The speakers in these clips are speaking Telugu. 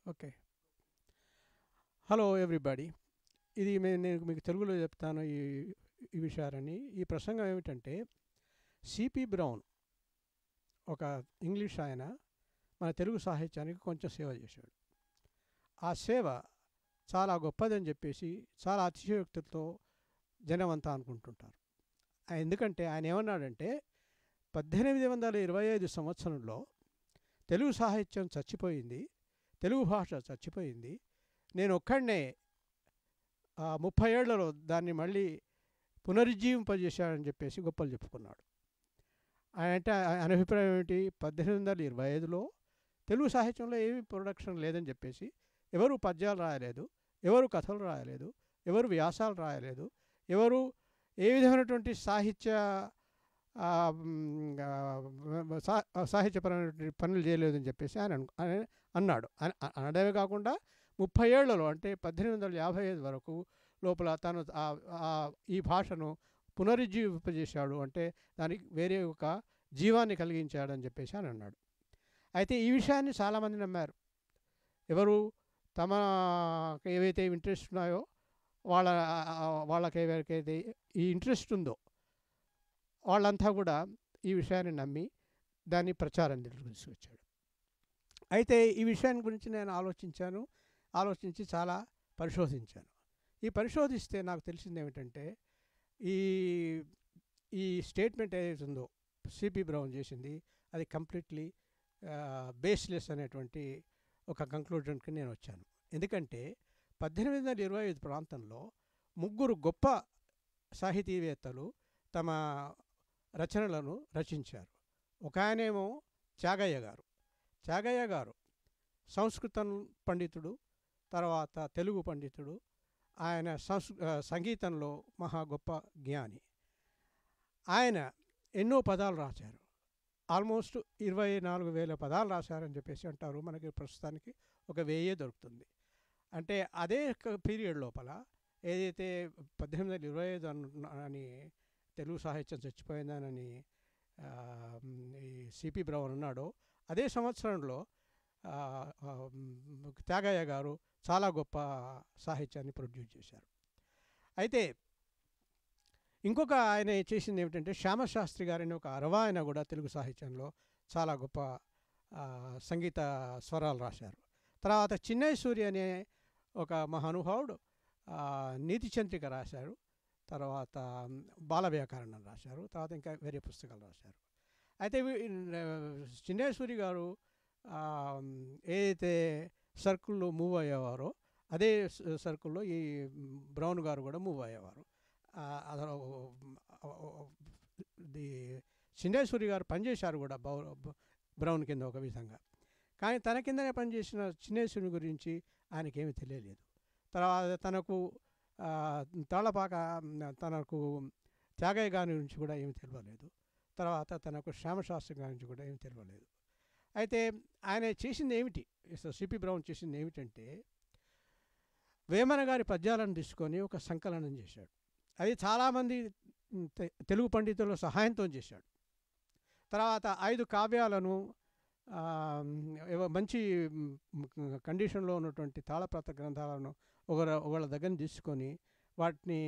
ఓకే. Hello everybody. ఇది నేను మీకు తెలుగులో చెప్తాను ఈ ఈ విషయాలని. ఈ ప్రసంగం ఏమిటంటే, సిపి బ్రౌన్ ఒక ఇంగ్లీష్ ఆయన మన తెలుగు సాహిత్యానికి కొంచెం సేవ చేశాడు. ఆ సేవ చాలా గొప్పదని చెప్పేసి చాలా అతిశయోక్తితో జనం అంతా అనుకుంటుంటారు. ఎందుకంటే ఆయన ఏమన్నాడంటే 1825 సంవత్సరంలో తెలుగు సాహిత్యం చచ్చిపోయింది, తెలుగు భాష చచ్చిపోయింది, నేను ఒక్కడినే 30 ఏళ్లలో దాన్ని మళ్ళీ పునరుజ్జీవింపజేశాడని చెప్పేసి గొప్పలు చెప్పుకున్నాడు. ఆయన అభిప్రాయం ఏమిటి? 1825లో తెలుగు సాహిత్యంలో ఏమీ ప్రొడక్షన్ లేదని చెప్పేసి, ఎవరు పద్యాలు రాయలేదు, ఎవరు కథలు రాయలేదు, ఎవరు వ్యాసాలు రాయలేదు, ఎవరు ఏ విధమైనటువంటి సాహిత్యపరమైనటువంటి పనులు చేయలేదని చెప్పేసి ఆయన అన్నాడు. అనడమే కాకుండా 30 ఏళ్లలో అంటే 1855 వరకు లోపల తను ఈ భాషను పునరుజ్జీవింపజేశాడు, అంటే దానికి వేరే ఒక జీవాన్ని కలిగించాడని చెప్పేసి అని అన్నాడు. అయితే ఈ విషయాన్ని చాలామంది నమ్మారు. ఎవరు తమకు ఏవైతే ఇంట్రెస్ట్ ఉన్నాయో వాళ్ళకి ఎవరికైతే ఈ ఇంట్రెస్ట్ ఉందో వాళ్ళంతా కూడా ఈ విషయాన్ని నమ్మి దాన్ని ప్రచారం తీసుకొచ్చాడు. అయితే ఈ విషయాన్ని గురించి నేను ఆలోచించి చాలా పరిశోధించాను. ఈ పరిశోధిస్తే నాకు తెలిసింది ఏమిటంటే, ఈ ఈ స్టేట్మెంట్ ఏదైతే ఉందో సిపి బ్రౌన్ చేసింది, అది కంప్లీట్లీ బేస్లెస్ అనేటువంటి ఒక కంక్లూజన్కి నేను వచ్చాను. ఎందుకంటే 1825 ప్రాంతంలో ముగ్గురు గొప్ప సాహితీవేత్తలు తమ రచనలను రచించారు. ఒక ఆయనేమో త్యాగయ్య గారు సంస్కృతం పండితుడు, తర్వాత తెలుగు పండితుడు. ఆయన సంగీతంలో మహా గొప్ప జ్ఞాని. ఆయన ఎన్నో పదాలు రాశారు. ఆల్మోస్ట్ 24,000 పదాలు రాశారని చెప్పేసి అంటారు. మనకి ప్రస్తుతానికి ఒక 1000 దొరుకుతుంది. అంటే అదే పీరియడ్ లోపల ఏదైతే 1825 అని తెలుగు సాహిత్యం చచ్చిపోయిందనని ఈ సిపి బ్రౌన్ అన్నాడో, అదే సంవత్సరంలో త్యాగయ్య గారు చాలా గొప్ప సాహిత్యాన్ని ప్రొడ్యూస్ చేశారు. అయితే ఇంకొక ఆయన చేసింది ఏమిటంటే, శ్యామశాస్త్రి గారని ఒక ఆయన కూడా తెలుగు సాహిత్యంలో చాలా గొప్ప సంగీత స్వరాలు రాశారు. తర్వాత చిన్నయ్య సూరి అనే ఒక మహానుభావుడు నీతి చంద్రిక రాశారు. తర్వాత బాల వ్యాకరణం రాశారు. తర్వాత ఇంకా వేరే పుస్తకాలు రాశారు. అయితే చిన్నయ్య సూరి గారు ఏదైతే సర్కిల్లో మూవ్ అయ్యేవారో అదే సర్కిల్లో ఈ బ్రౌన్ గారు కూడా మూవ్ అయ్యేవారు. చిన్నయ్య సూరి గారు పనిచేశారు కూడా బ్రౌన్ కింద ఒక విధంగా. కానీ తన కిందనే పనిచేసిన చిన్నయ్య సూరి గురించి ఆయనకేమీ తెలియలేదు. తర్వాత తనకు త్యాగయ్య గారి గురించి కూడా ఏమీ తెలియలేదు. తర్వాత తనకు శ్యామశాస్త్రి గారి నుంచి కూడా ఏమీ తెలియలేదు. అయితే ఆయన చేసింది ఏమిటి, సిపి బ్రౌన్ చేసింది ఏమిటంటే, వేమన గారి పద్యాలను తీసుకొని ఒక సంకలనం చేశాడు. అది చాలామంది తెలుగు పండితుల సహాయంతో చేశాడు. తర్వాత 5 కావ్యాలను మంచి కండిషన్లో ఉన్నటువంటి తాళప్రత గ్రంథాలను ఒకళ్ళ దగ్గర తీసుకొని వాటిని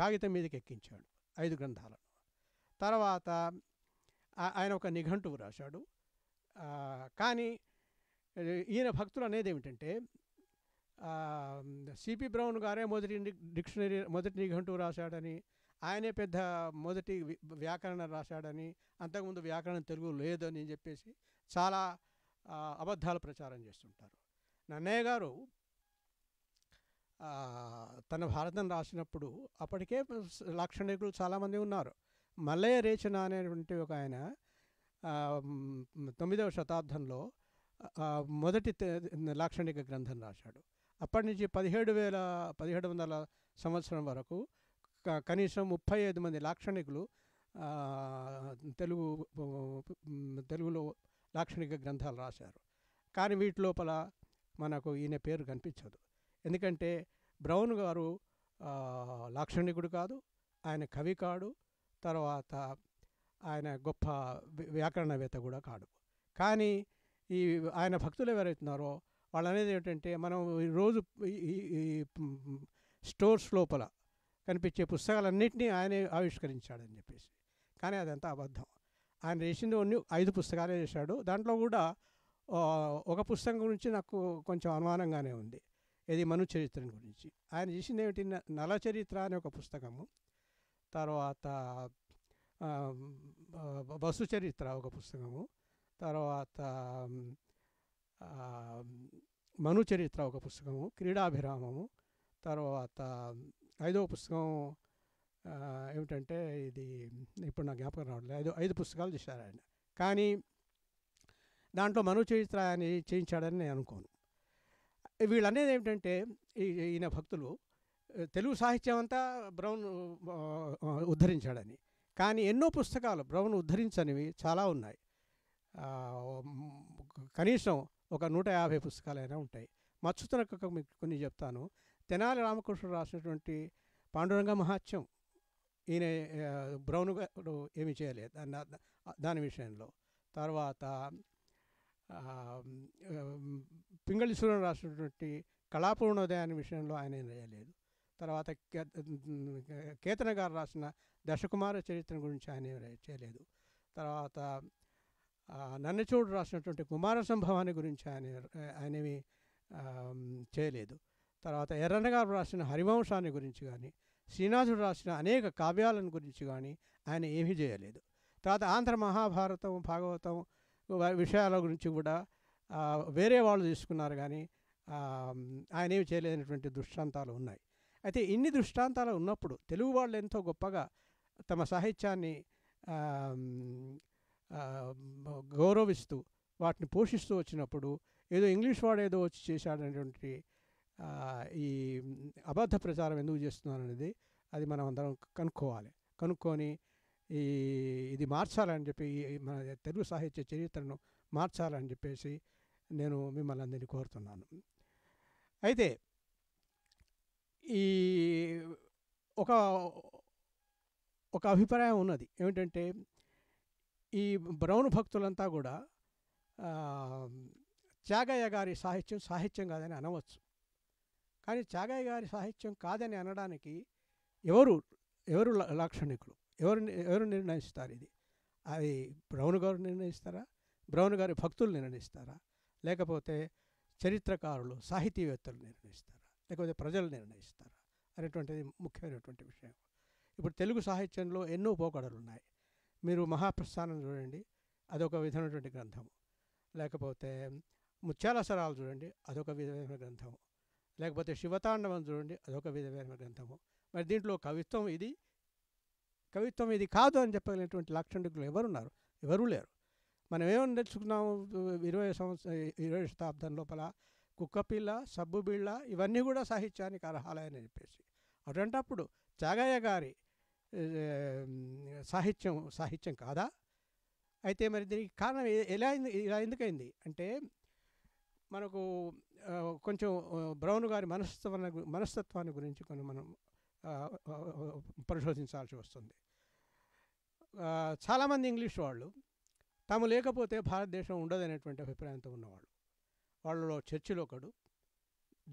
కాగితం మీదకి ఎక్కించాడు, 5 గ్రంథాలను. తర్వాత ఆయన ఒక నిఘంటువు రాశాడు. కానీ ఈయన భక్తులు అనేది ఏమిటంటే, సిపి బ్రౌన్ గారే మొదటి నిఘంటువు రాశాడని, ఆయనే పెద్ద మొదటి వ్యాకరణ రాశాడని, అంతకుముందు వ్యాకరణం తెలుగు లేదని చెప్పేసి చాలా అబద్ధాలు ప్రచారం చేస్తుంటారు. నన్నయ్య గారు తన భారతం రాసినప్పుడు అప్పటికే లాక్షణికులు చాలామంది ఉన్నారు. మల్లయ్య రేచన అనేటువంటి ఒక ఆయన 9వ శతాబ్దంలో మొదటి లాక్షణిక గ్రంథం రాశాడు. అప్పటి నుంచి 1700 సంవత్సరం వరకు కనీసం 35 మంది లాక్షణికులు తెలుగులో లాక్షణిక గ్రంథాలు రాశారు. కానీ వీటి లోపల మనకు ఈయన పేరు కనిపించదు. ఎందుకంటే బ్రౌన్ గారు లాక్షణికుడు కాదు, ఆయన కవి కాడు, తర్వాత ఆయన గొప్ప వ్యాకరణవేత్త కూడా కాడు. కానీ ఆయన భక్తులు ఎవరైతున్నారో వాళ్ళు అనేది ఏంటంటే మనం ఈరోజు ఈ స్టోర్స్ లోపల కనిపించే పుస్తకాలన్నింటినీ ఆయనే ఆవిష్కరించాడని చెప్పేసి. కానీ అదంతా అబద్ధం. ఆయన చేసింది ఓన్లీ 5 పుస్తకాలే చేశాడు. దాంట్లో కూడా ఒక పుస్తకం గురించి నాకు కొంచెం అనుమానంగానే ఉంది. ఇది మను చరిత్రని గురించి. ఆయన చేసింది ఏమిటి, నల చరిత్ర అనే ఒక పుస్తకము, తర్వాత వసు చరిత్ర ఒక పుస్తకము, తర్వాత మను చరిత్ర ఒక పుస్తకము, క్రీడాభిరామము, తర్వాత 5వ పుస్తకం ఏమిటంటే ఇది ఇప్పుడు నాకు జ్ఞాపకం రావట్లేదు. 5 పుస్తకాలు చేశారు ఆయన. కానీ దాంట్లో మను చరిత్ర ఆయన చేయించాడని నేను అనుకోను. వీళ్ళనేది ఏమిటంటే ఈయన భక్తులు తెలుగు సాహిత్యం అంతా బ్రౌన్ ఉద్ధరించాడని. కానీ ఎన్నో పుస్తకాలు బ్రౌన్ ఉద్ధరించనివి చాలా ఉన్నాయి. కనీసం ఒక 150 పుస్తకాలైనా ఉంటాయి. మచ్చుతునక మీకు కొన్ని చెప్తాను. తెనాలి రామకృష్ణుడు రాసినటువంటి పాండురంగ మహాత్యం ఈయన బ్రౌన్ గారు ఏమీ చేయలేదు దాని విషయంలో. తర్వాత పింగళి సూర్యం రాసినటువంటి కళాపూర్ణోదయాన్ని విషయంలో ఆయన ఏం చేయలేదు. తర్వాత కేతన గారు రాసిన దశకుమార చరిత్ర గురించి ఆయన చేయలేదు. తర్వాత నన్నచూడు రాసినటువంటి కుమార సంభవాన్ని గురించి ఆయనేమి చేయలేదు. తర్వాత ఎర్రన్న గారు రాసిన హరివంశాన్ని గురించి కానీ, శ్రీనాథుడు రాసిన అనేక కావ్యాలను గురించి కానీ ఆయన ఏమీ చేయలేదు. తర్వాత ఆంధ్ర మహాభారతం, భాగవతం విషయాల గురించి కూడా వేరే వాళ్ళు తీసుకున్నారు, కానీ ఆయన ఏమి చేయలేనటువంటి దృష్టాంతాలు ఉన్నాయి. అయితే ఇన్ని దృష్టాంతాలు ఉన్నప్పుడు తెలుగు వాళ్ళు ఎంతో గొప్పగా తమ సాహిత్యాన్ని గౌరవిస్తూ వాటిని పోషిస్తూ వచ్చినప్పుడు ఏదో ఇంగ్లీష్ వాడు ఏదో వచ్చి చేశాడనేటువంటి ఈ అబద్ధ ప్రచారం ఎందుకు చేస్తున్నాను అనేది అది మనం అందరం కనుక్కొని ఇది మార్చాలని చెప్పి మన తెలుగు సాహిత్య చరిత్రను మార్చాలని చెప్పేసి నేను మిమ్మల్ని అందరినీ కోరుతున్నాను. అయితే ఈ ఒక అభిప్రాయం ఉన్నది ఏమిటంటే, ఈ బ్రౌన్ భక్తులంతా కూడా త్యాగయ్య గారి సాహిత్యం కాదని అనవచ్చు. కానీ త్యాగయ్య గారి సాహిత్యం కాదని అనడానికి ఎవరు లాక్షణికులు, ఎవరు నిర్ణయిస్తారు? అది బ్రౌన్ గారు నిర్ణయిస్తారా, బ్రౌన్ గారి భక్తులు నిర్ణయిస్తారా, లేకపోతే చరిత్రకారులు సాహితీవేత్తలు నిర్ణయిస్తారా, లేకపోతే ప్రజలు నిర్ణయిస్తారా అనేటువంటిది ముఖ్యమైనటువంటి విషయం. ఇప్పుడు తెలుగు సాహిత్యంలో ఎన్నో పోకడలు ఉన్నాయి. మీరు మహాప్రస్థానం చూడండి, అదొక విధమైనటువంటి గ్రంథము. లేకపోతే ముత్యాల సరాలు చూడండి, అదొక విధమైన గ్రంథము. లేకపోతే శివతాండవం చూడండి, అదొక విధమైన గ్రంథము. మరి దీంట్లో కవిత్వం ఇది కాదు అని చెప్పగలిగినటువంటి లాక్షణికులు ఎవరున్నారు? ఎవరూ లేరు. మనం ఏమని తెలుసుకున్నాము 20వ శతాబ్దం లోపల? కుక్కపిల్ల, సబ్బుబిళ్ళ ఇవన్నీ కూడా సాహిత్యానికి అర్హాలని చెప్పేసి. అటువంటప్పుడు త్యాగయ్య గారి సాహిత్యం కాదా? అయితే మరి దీనికి కారణం ఇలా ఎందుకైంది అంటే, మనకు కొంచెం బ్రౌన్ గారి మనస్తత్వాన్ని గురించి కొన్ని మనం పరిశోధించాల్సి వస్తుంది. చాలామంది ఇంగ్లీష్ వాళ్ళు తాము లేకపోతే భారతదేశం ఉండదనేటువంటి అభిప్రాయంతో ఉన్నవాళ్ళు. వాళ్ళలో చర్చిల్ ఒకడు,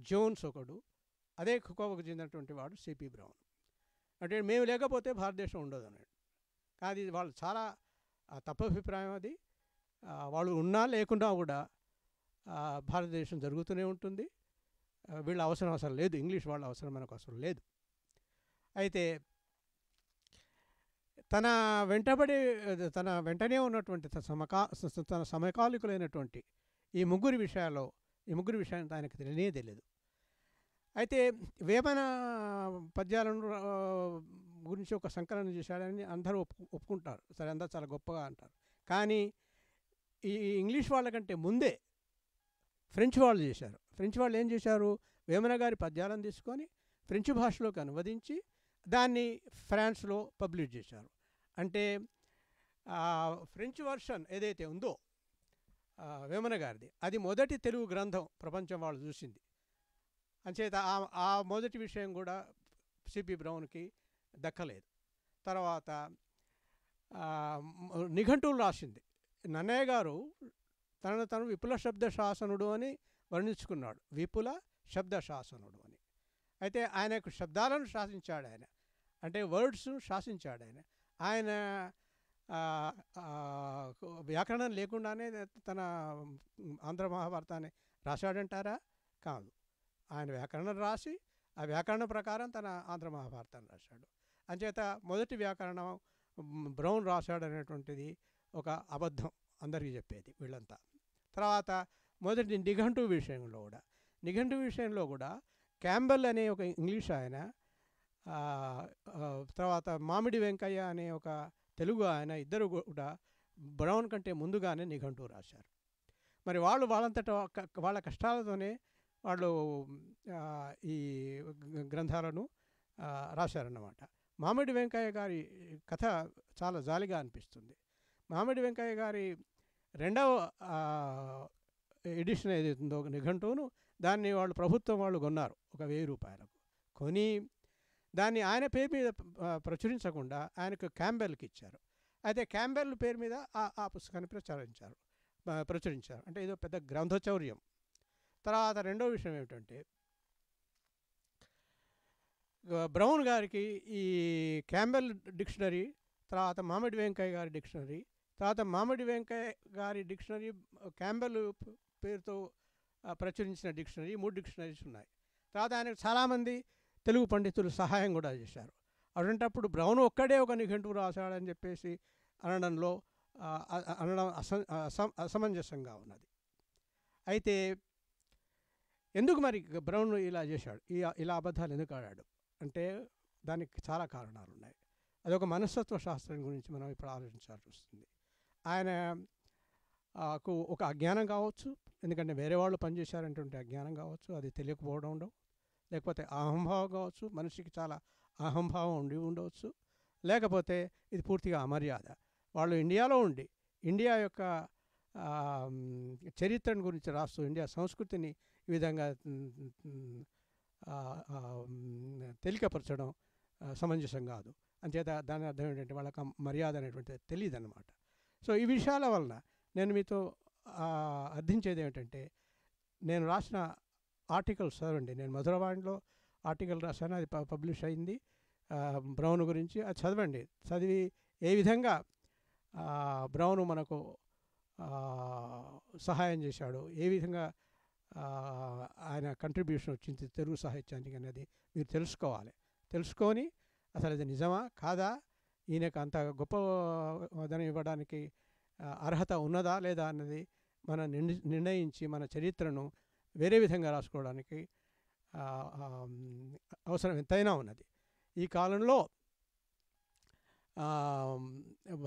జోన్స్ ఒకడు, అదే కోవకు చెందినటువంటి వాడు సిపి బ్రౌన్. అంటే మేము లేకపోతే భారతదేశం ఉండదు అన్నాడు. కానీ వాళ్ళు చాలా తప్పు అభిప్రాయం అది. వాళ్ళు ఉన్నా లేకున్నా కూడా భారతదేశం జరుగుతూనే ఉంటుంది. వీళ్ళ అవసరం అసలు లేదు, ఇంగ్లీష్ వాళ్ళ అవసరం మనకు అసలు లేదు. అయితే తన వెంటనే ఉన్నటువంటి తన సమకాలికులైనటువంటి ఈ ముగ్గురి విషయాన్ని ఆయనకు తెలియదు. అయితే వేమన పద్యాలను గురించి ఒక సంకలనం చేశాడని అందరూ ఒప్పుకుంటారు. సరే, అందరూ చాలా గొప్పగా అంటారు. కానీ ఈ ఇంగ్లీష్ వాళ్ళకంటే ముందే ఫ్రెంచ్ వాళ్ళు చేశారు. ఫ్రెంచ్ వాళ్ళు ఏం చేశారు? వేమన గారి పద్యాలను తీసుకొని ఫ్రెంచ్ భాషలోకి అనువదించి దాన్ని ఫ్రాన్స్లో పబ్లిష్ చేశారు. అంటే ఫ్రెంచ్ వర్షన్ ఏదైతే ఉందో వేమన గారిది, అది మొదటి తెలుగు గ్రంథం ప్రపంచం వాళ్ళు చూసింది. అంచేత ఆ మొదటి విషయం కూడా సిపి బ్రౌన్కి దక్కలేదు. తర్వాత నిఘంటువులు రాసింది నన్నయ్య గారు. తను విపుల శబ్ద శాసనుడు అని వర్ణించుకున్నాడు, విపుల శబ్ద శాసనుడు అని. అయితే ఆయన యొక్క శబ్దాలను శాసించాడు ఆయన, అంటే వర్డ్స్ శాసించాడు ఆయన. ఆయన వ్యాకరణం లేకుండానే తన ఆంధ్ర మహాభారతాన్ని రాశాడంటారా? కాదు. ఆయన వ్యాకరణం రాసి ఆ వ్యాకరణం ప్రకారం తన ఆంధ్ర మహాభారతాన్ని రాశాడు. అంచేత మొదటి వ్యాకరణం బ్రౌన్ రాశాడు అనేటువంటిది ఒక అబద్ధం అందరికీ చెప్పేది వీళ్ళంతా. తర్వాత మొదటి నిఘంటు విషయంలో కూడా క్యాంబెల్ అనే ఒక ఇంగ్లీష్ ఆయన, తర్వాత మామిడి వెంకయ్య అనే ఒక తెలుగు ఆయన, ఇద్దరు కూడా బ్రౌన్ కంటే ముందుగానే నిఘంటువు రాశారు. మరి వాళ్ళంతటా వాళ్ళ కష్టాలతోనే వాళ్ళు ఈ గ్రంథాలను రాశారన్నమాట. మామిడి వెంకయ్య గారి కథ చాలా జాలిగా అనిపిస్తుంది. మామిడి వెంకయ్య గారి రెండవ ఎడిషన్ ఏదైతుందో నిఘంటువును, దాన్ని ప్రభుత్వం వాళ్ళు కొన్నారు ఒక 1000 రూపాయలకు. కొని దాన్ని ఆయన పేరు మీద ప్రచురించకుండా ఆయనకు క్యాంబెల్కి ఇచ్చారు. అయితే క్యాంబెల్ పేరు మీద ఆ పుస్తకాన్ని ప్రచురించారు. అంటే ఏదో పెద్ద గ్రంథచౌర్యం. తర్వాత రెండో విషయం ఏమిటంటే, బ్రౌన్ గారికి ఈ క్యాంబెల్ డిక్షనరీ, తర్వాత మామిడి వెంకయ్య గారి డిక్షనరీ, తర్వాత మామిడి వెంకయ్య గారి డిక్షనరీ, క్యాంబెల్ పేరుతో ప్రచురించిన డిక్షనరీ, 3 డిక్షనరీస్ ఉన్నాయి. తర్వాత ఆయనకు చాలామంది తెలుగు పండితులు సహాయం కూడా చేశారు. అటువంటప్పుడు బ్రౌన్ ఒక్కడే ఒక నిఘంటువు రాశాడని చెప్పేసి అనడం అసమంజసంగా ఉన్నది. అయితే ఎందుకు మరి బ్రౌన్ ఇలా చేశాడు, ఇలా అబద్ధాలు ఎందుకు ఆడాడు అంటే దానికి చాలా కారణాలు ఉన్నాయి. అదొక మనస్తత్వ శాస్త్రం గురించి మనం ఇప్పుడు ఆలోచించాల్సి వస్తుంది. ఆయనకు ఒక అజ్ఞానం కావచ్చు, ఎందుకంటే వేరే వాళ్ళు పనిచేశారంటుంటే అజ్ఞానం కావచ్చు, అది తెలియకపోవడం ఉండవు. లేకపోతే అహంభావం కావచ్చు, మనిషికి చాలా అహంభావం ఉండవచ్చు. లేకపోతే ఇది పూర్తిగా అమర్యాద. వాళ్ళు ఇండియాలో ఉండి ఇండియా యొక్క చరిత్రను గురించి రాస్తూ ఇండియా సంస్కృతిని ఈ విధంగా తేలికపరచడం సమంజసం కాదు. అంచేత దాని అర్థం ఏంటంటే వాళ్ళకి మర్యాద అనేటువంటిది తెలియదు అన్నమాట. సో ఈ విషయాల వలన నేను మీతో అర్థించేది ఏమిటంటే, నేను రాసిన ఆర్టికల్స్ చదవండి. నేను మధురవాణిలో ఆర్టికల్ రాశాను, అది పబ్లిష్ అయింది బ్రౌన్ గురించి. అది చదవండి. చదివి ఏ విధంగా బ్రౌన్ మనకు సహాయం చేశాడు, ఏ విధంగా ఆయన కంట్రిబ్యూషన్ వచ్చింది తెలుగు సాహిత్యానికి అనేది మీరు తెలుసుకొని అసలు ఇది నిజమా కాదా, ఈయనకు అంత గొప్పదనం ఇవ్వడానికి అర్హత ఉన్నదా లేదా అన్నది మనం నిర్ణయించి మన చరిత్రను వేరే విధంగా రాసుకోవడానికి అవసరం ఎంతైనా ఉన్నది. ఈ కాలంలో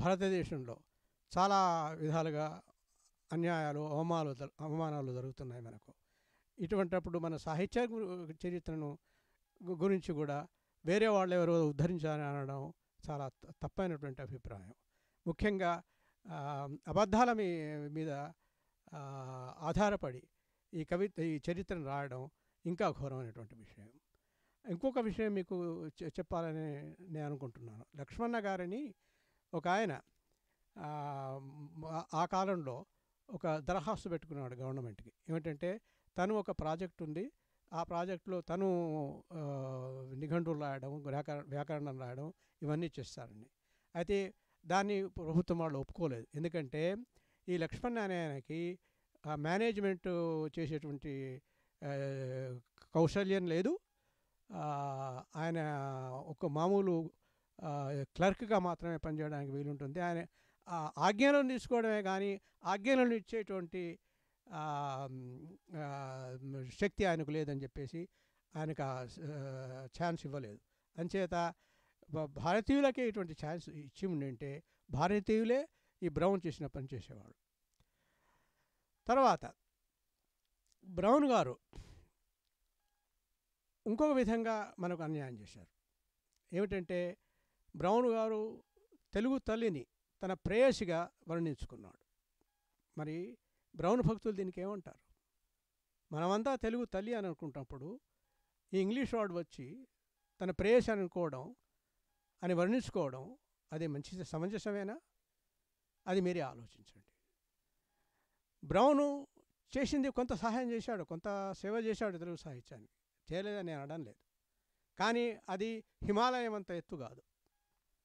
భారతదేశంలో చాలా విధాలుగా అన్యాయాలు, అవమానాలు జరుగుతున్నాయి మనకు. ఇటువంటప్పుడు మన సాహిత్య చరిత్రను గురించి కూడా వేరే వాళ్ళు ఎవరో ఉద్ధరించాలని అనడం చాలా తప్పైనటువంటి అభిప్రాయం. ముఖ్యంగా అబద్ధాల మీద ఆధారపడి ఈ చరిత్రను రాయడం ఇంకా ఘోరమైనటువంటి విషయం. ఇంకొక విషయం మీకు చెప్పాలని నేను అనుకుంటున్నాను. లక్ష్మణ గారని ఒక ఆయన ఆ కాలంలో ఒక దరఖాస్తు పెట్టుకున్నాడు గవర్నమెంట్కి. ఏమిటంటే తను ఒక ప్రాజెక్ట్ ఉంది, ఆ ప్రాజెక్టులో తను నిఘంటువులు రాయడం, వ్యాకరణం రాయడం ఇవన్నీ చేస్తారండి. అయితే దాన్ని ప్రభుత్వం వాళ్ళు ఒప్పుకోలేదు. ఎందుకంటే ఈ లక్ష్మణ్ అనే ఆయనకి మేనేజ్మెంట్ చేసేటువంటి కౌశల్యం లేదు. ఆయన ఒక మామూలు క్లర్క్గా మాత్రమే పనిచేయడానికి వీలుంటుంది. ఆయన ఆజ్ఞలను తీసుకోవడమే కానీ ఆజ్ఞలను ఇచ్చేటువంటి శక్తి ఆయనకు లేదని చెప్పేసి ఆయనకు ఛాన్స్ ఇవ్వలేదు. అంచేత భారతీయులకే ఇటువంటి ఛాన్స్ ఇచ్చి ఉండింటే భారతీయులే ఈ బ్రౌన్ చేసిన పని చేసేవాడు. తర్వాత బ్రౌన్ గారు ఇంకొక విధంగా మనకు అన్యాయం చేశారు. ఏమిటంటే బ్రౌన్ గారు తెలుగు తల్లిని తన ప్రేయసిగా వర్ణించుకున్నాడు. మరి బ్రౌన్ భక్తులు దీనికి ఏమంటారు? మనమంతా తెలుగు తల్లి అని అనుకుంటున్నప్పుడు ఈ ఇంగ్లీష్ వాడు వచ్చి తన ప్రేయసి అనుకోవడం, అని వర్ణించుకోవడం అది మంచి సమంజసమేనా? అది మీరే ఆలోచించండి. బ్రౌను చేసింది కొంత సహాయం చేశాడు, కొంత సేవ చేశాడు తెలుగు సాహిత్యానికి, చేయలేదని నేను అనడం లేదు. కానీ అది హిమాలయం అంత ఎత్తు కాదు,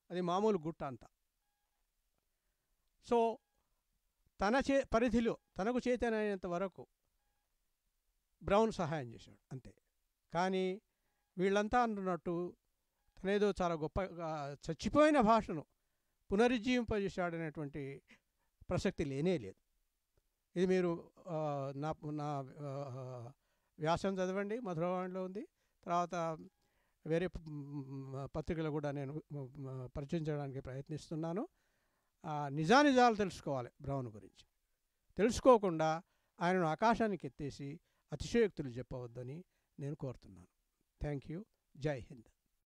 అది మామూలు గుట్ట అంత. సో తన పరిధిలో తనకు చేతనైనంత వరకు బ్రౌన్ సహాయం చేశాడు అంతే. కానీ వీళ్ళంతా అంటున్నట్టు తనేదో చాలా గొప్పగా చచ్చిపోయిన భాషను పునరుజ్జీవింపజేశాడనేటువంటి ప్రసక్తి లేనే లేదు. ఇది మీరు నా నా వ్యాసం చదవండి, మధురవాణిలో ఉంది. తర్వాత వేరే పత్రికలు కూడా నేను పరిచయించడానికి ప్రయత్నిస్తున్నాను. నిజానిజాలు తెలుసుకోవాలి బ్రౌన్ గురించి. తెలుసుకోకుండా ఆయనను ఆకాశానికి ఎత్తేసి అతిశయోక్తులు చెప్పవద్దని నేను కోరుతున్నాను. Thank you. జై హింద్.